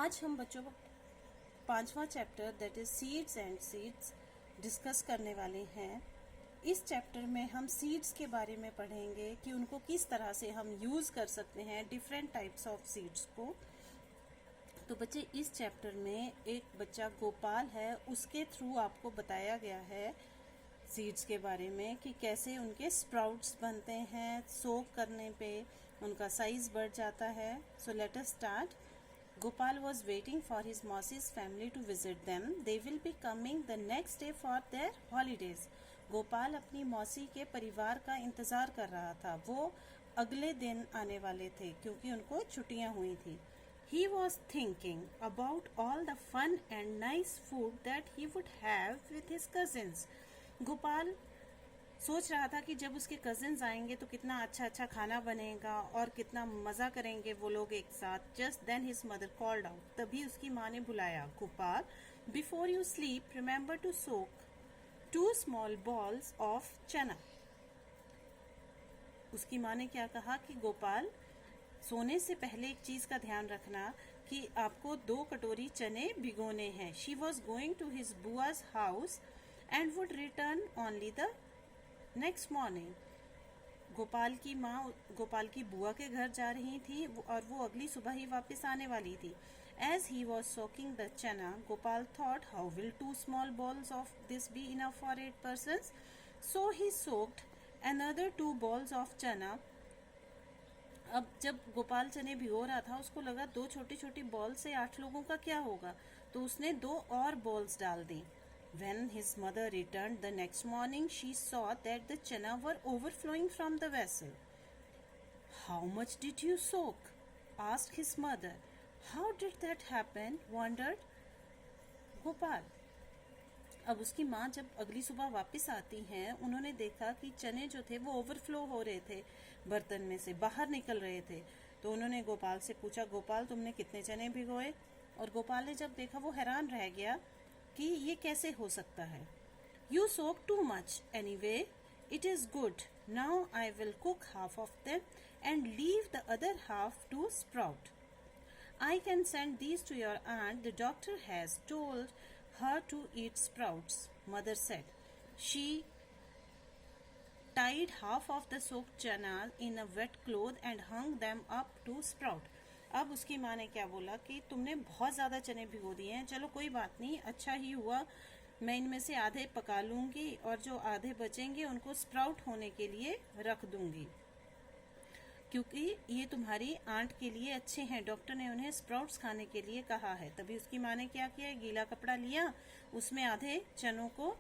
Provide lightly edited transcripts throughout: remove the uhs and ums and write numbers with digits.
आज हम बच्चों पांचवा chapter that is seeds and seeds discuss करने वाले हैं। इस चैप्टर में हम सीड्स के बारे में पढ़ेंगे कि उनको किस तरह से हम यूज कर सकते हैं, डिफरेंट टाइप्स ऑफ सीड्स को। तो बच्चे, इस चैप्टर में एक बच्चा गोपाल है, उसके थ्रू आपको बताया गया है सीड्स के बारे में कि कैसे उनके स्प्राउट्स बनते हैं, सोक करने पे उनका साइज बढ़ जाता है। So let us start. Gopal was waiting for his Mausi's family to visit them. They will be coming the next day for their holidays. Gopal अपनी मौसी के परिवार का इंतजार कर रहा था। वो अगले दिन आने वाले थे क्योंकि उनको छुट्टियां हुई थी। He was thinking about all the fun and nice food that he would have with his cousins. Gopal सोच रहा था कि जब उसके कजिन्स आएंगे तो कितना अच्छा अच्छा खाना बनेगा और कितना मजा करेंगे वो लोग एक साथ। Just then his mother called out. तभी उसकी माँ ने बुलाया, Gopal, before you sleep remember to soak 2 small balls of chana. उसकी माँ ने क्या कहा कि गोपाल, सोने से पहले एक चीज का ध्यान रखना कि आपको 2 कटोरी चने भिगोने हैं। She was going to his बुआज house and would return only the next morning. Gopal की माँ गोपाल की बुआ के घर जा रही थी और वो अगली सुबह ही वापस आने वाली थी। As he was soaking the chana, Gopal thought, how will 2 small balls of this be enough for 8 persons? So he soaked another 2 balls of chana. अब जब गोपाल चने भिगो रहा था, उसको लगा 2 छोटी छोटी बॉल से 8 लोगों का क्या होगा, तो उसने 2 और बॉल्स डाल दी। When his mother returned the next morning, she saw that the chana were overflowing from the vessel. How much did you soak? Asked his mother. How did that happen? Wondered Gopal. अब उसकी माँ जब अगली सुबह वापस आती हैं, उन्होंने देखा कि चने जो थे वो ओवरफ्लो हो रहे थे, बर्तन में से बाहर निकल रहे थे। तो उन्होंने गोपाल से पूछा, गोपाल तुमने कितने चने भिगोए? और गोपाल ने जब देखा वो हैरान रह गया कि ये कैसे हो सकता है। You soak too much anyway, it is good. Now I will cook half of them and leave the other half to sprout. I can send these to your aunt, the doctor has told her to eat sprouts, mother said. She tied half of the soaked chana in a wet cloth and hung them up to sprout. अब उसकी माँ ने क्या बोला कि तुमने बहुत ज्यादा चने भिगो दिए हैं, चलो कोई बात नहीं, अच्छा ही हुआ, मैं इनमें से आधे पका लूंगी और जो आधे बचेंगे उनको स्प्राउट होने के लिए रख दूंगी, क्योंकि ये तुम्हारी आंट के लिए अच्छे हैं, डॉक्टर ने उन्हें स्प्राउट्स खाने के लिए कहा है। तभी उसकी माँ ने क्या किया, गीला कपड़ा लिया, उसमें आधे चनों को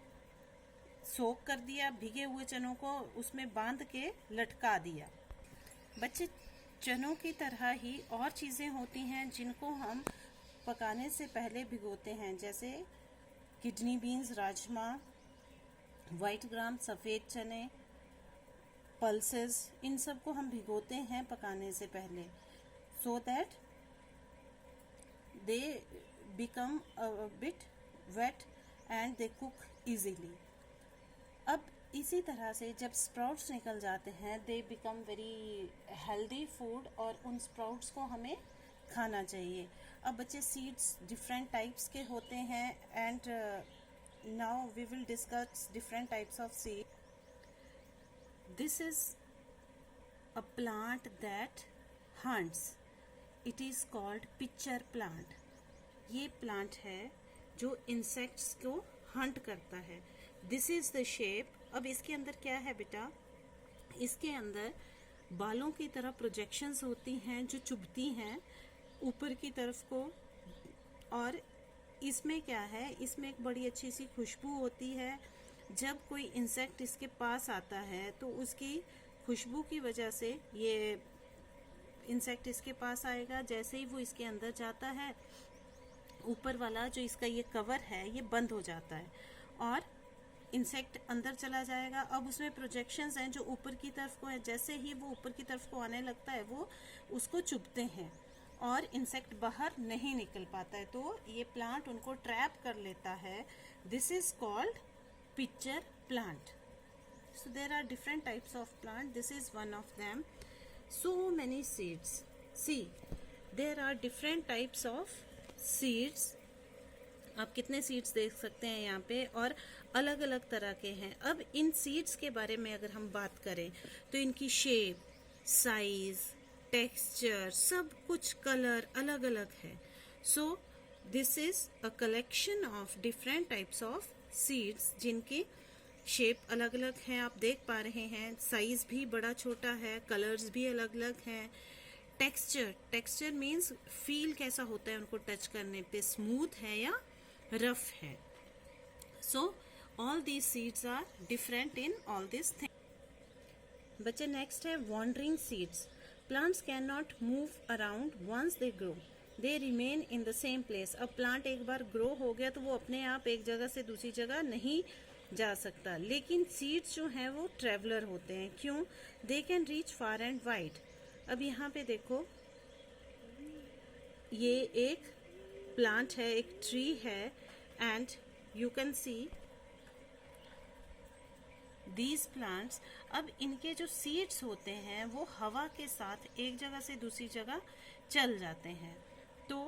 सोक कर दिया, भीगे हुए चनों को उसमें बांध के लटका दिया। बच्चे, चनों की तरह ही और चीजें होती हैं जिनको हम पकाने से पहले भिगोते हैं, जैसे किडनी बीन्स, राजमा, व्हाइट ग्राम, सफेद चने, पल्सेस, इन सब को हम भिगोते हैं पकाने से पहले, so that they become a bit wet and they cook easily. अब इसी तरह से जब स्प्राउट्स निकल जाते हैं, they become very healthy food और उन स्प्राउट्स को हमें खाना चाहिए। अब बच्चे, सीड्स डिफरेंट टाइप्स के होते हैं and now we will discuss different types of seed. This is a plant that hunts, it is called pitcher plant. ये प्लांट है जो इंसेक्ट्स को हंट करता है। This is the shape. अब इसके अंदर क्या है बेटा, इसके अंदर बालों की तरह प्रोजेक्शंस होती हैं जो चुभती हैं ऊपर की तरफ को, और इसमें क्या है, इसमें एक बड़ी अच्छी सी खुशबू होती है। जब कोई इंसेक्ट इसके पास आता है तो उसकी खुशबू की वजह से ये इंसेक्ट इसके पास आएगा। जैसे ही वो इसके अंदर जाता है, ऊपर वाला जो इसका ये कवर है ये बंद हो जाता है और इंसेक्ट अंदर चला जाएगा। अब उसमें प्रोजेक्शंस हैं जो ऊपर की तरफ को है, जैसे ही वो ऊपर की तरफ को आने लगता है वो उसको चुभते हैं और इंसेक्ट बाहर नहीं निकल पाता है, तो ये प्लांट उनको ट्रैप कर लेता है। This is called pitcher plant. So there are different types of plant, this is one of them. So many seeds, see there are different types of seeds, आप कितने सीड्स देख सकते हैं यहाँ पे, और अलग अलग तरह के हैं। अब इन सीड्स के बारे में अगर हम बात करें तो इनकी शेप, साइज, टेक्सचर, सब कुछ कलर अलग अलग है। So this is a collection of different types of seeds जिनकी शेप अलग अलग है, आप देख पा रहे हैं। साइज भी बड़ा छोटा है, कलर्स भी अलग अलग हैं। टेक्सचर मीन्स फील कैसा होता है उनको टच करने पे, स्मूथ है या रफ है। So all these seeds are different in all this thing. बच्चे नेक्स्ट है wandering seeds. Plants can not move around once they grow, they remain in the same place. अब प्लांट एक बार ग्रो हो गया तो वो अपने आप एक जगह से दूसरी जगह नहीं जा सकता, लेकिन सीड्स जो हैं वो ट्रेवलर होते हैं। क्यों? They can reach far and wide. अब यहाँ पे देखो, ये एक प्लांट है, एक ट्री है, and you can see these plants. अब इनके जो सीड्स होते हैं वो हवा के साथ एक जगह से दूसरी जगह चल जाते हैं। तो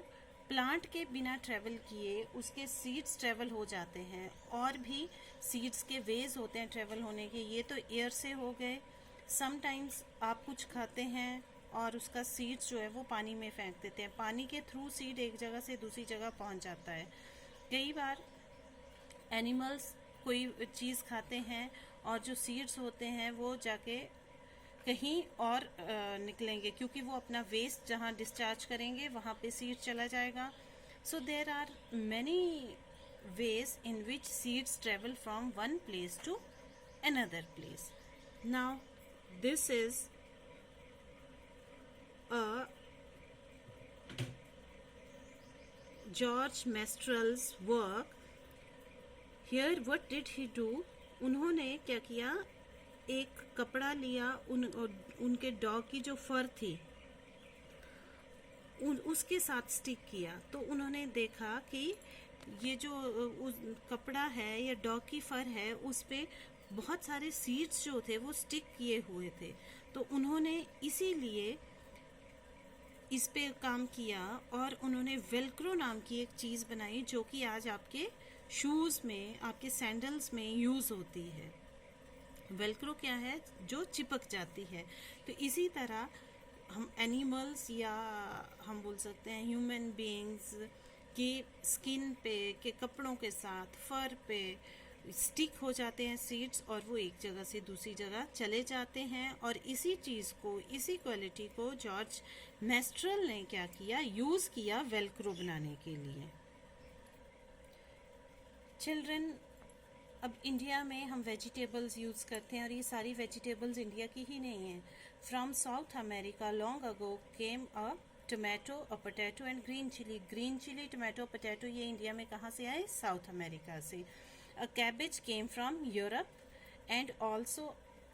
प्लांट के बिना ट्रेवल किए उसके सीड्स ट्रेवल हो जाते हैं, और भी सीड्स के वेज होते हैं ट्रेवल होने के। ये तो एयर से हो गए। समटाइम्स आप कुछ खाते हैं और उसका सीड्स जो है वो पानी में फेंक देते हैं, पानी के थ्रू सीड एक जगह से दूसरी जगह पहुंच जाता है। कई बार एनिमल्स कोई चीज़ खाते हैं और जो सीड्स होते हैं वो जाके कहीं और निकलेंगे, क्योंकि वो अपना वेस्ट जहाँ डिस्चार्ज करेंगे वहाँ पे सीड चला जाएगा। So there are many ways in which seeds travel from one place to another place. Now this is George Mestral's work. Here what did he do? उन्होंने क्या किया, एक कपड़ा लिया, उनके डॉग की जो फर थी उसके साथ स्टिक किया। तो उन्होंने देखा कि ये जो कपड़ा है या डॉग की फर है उस पे बहुत सारे सीड्स जो थे वो स्टिक किए हुए थे। तो उन्होंने इसीलिए इस पे काम किया और उन्होंने वेलक्रो नाम की एक चीज़ बनाई जो कि आज आपके शूज़ में, आपके सैंडल्स में यूज़ होती है। वेलक्रो क्या है? जो चिपक जाती है। तो इसी तरह हम एनिमल्स या हम बोल सकते हैं ह्यूमन बीइंग्स की स्किन पे, के कपड़ों के साथ फर पे स्टिक हो जाते हैं सीड्स, और वो एक जगह से दूसरी जगह चले जाते हैं। और इसी चीज़ को, इसी क्वालिटी को जॉर्ज मेस्ट्रल ने क्या किया, यूज़ किया वेलक्रो बनाने के लिए। चिल्ड्रन, अब इंडिया में हम वेजिटेबल्स यूज़ करते हैं और ये सारी वेजिटेबल्स इंडिया की ही नहीं है। From South America long ago came a tomato, a potato and green chilli. Green chilli, tomato, potato ये इंडिया में कहाँ से आए? साउथ अमेरिका से। A cabbage came from Europe and also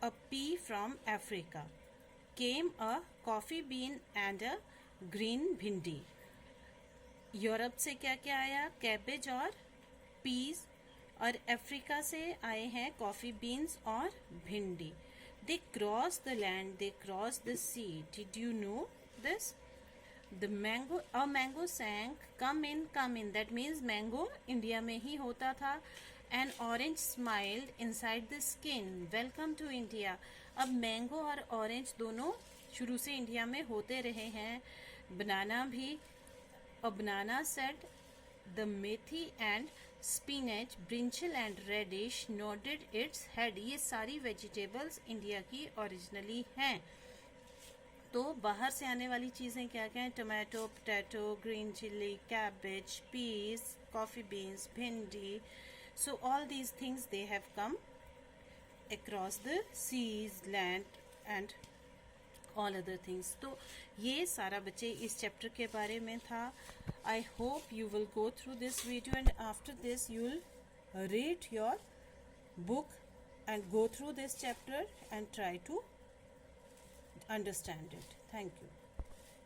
a pea from Africa. Came a coffee bean and a green bhindi. Europe से क्या क्या आया? कैबेज और पीस, और अफ्रीका से आए हैं कॉफ़ी बीन्स और भिंडी। They cross the land, they cross the sea. Did you know this? The mango, a mango sang, come in, that means mango India में ही होता था। An orange smiled inside the skin, welcome to India. अब mango और orange दोनों शुरू से India में होते रहे हैं। बनाना भी, अ बनाना said the methi and spinach, brinjal and radish nodded its head। ये सारी वेजिटेबल्स इंडिया की ओरिजिनली हैं। तो बाहर से आने वाली चीज़ें क्या क्या हैं? Tomato, potato, green chilli, cabbage, peas, coffee beans, भिंडी। So all these things they have come across the seas, land and all other things. तो ये सारा बच्चे इस चैप्टर के बारे में था। I hope you will go through this video and after this you will read your book and go through this chapter and try to understand it. Thank you.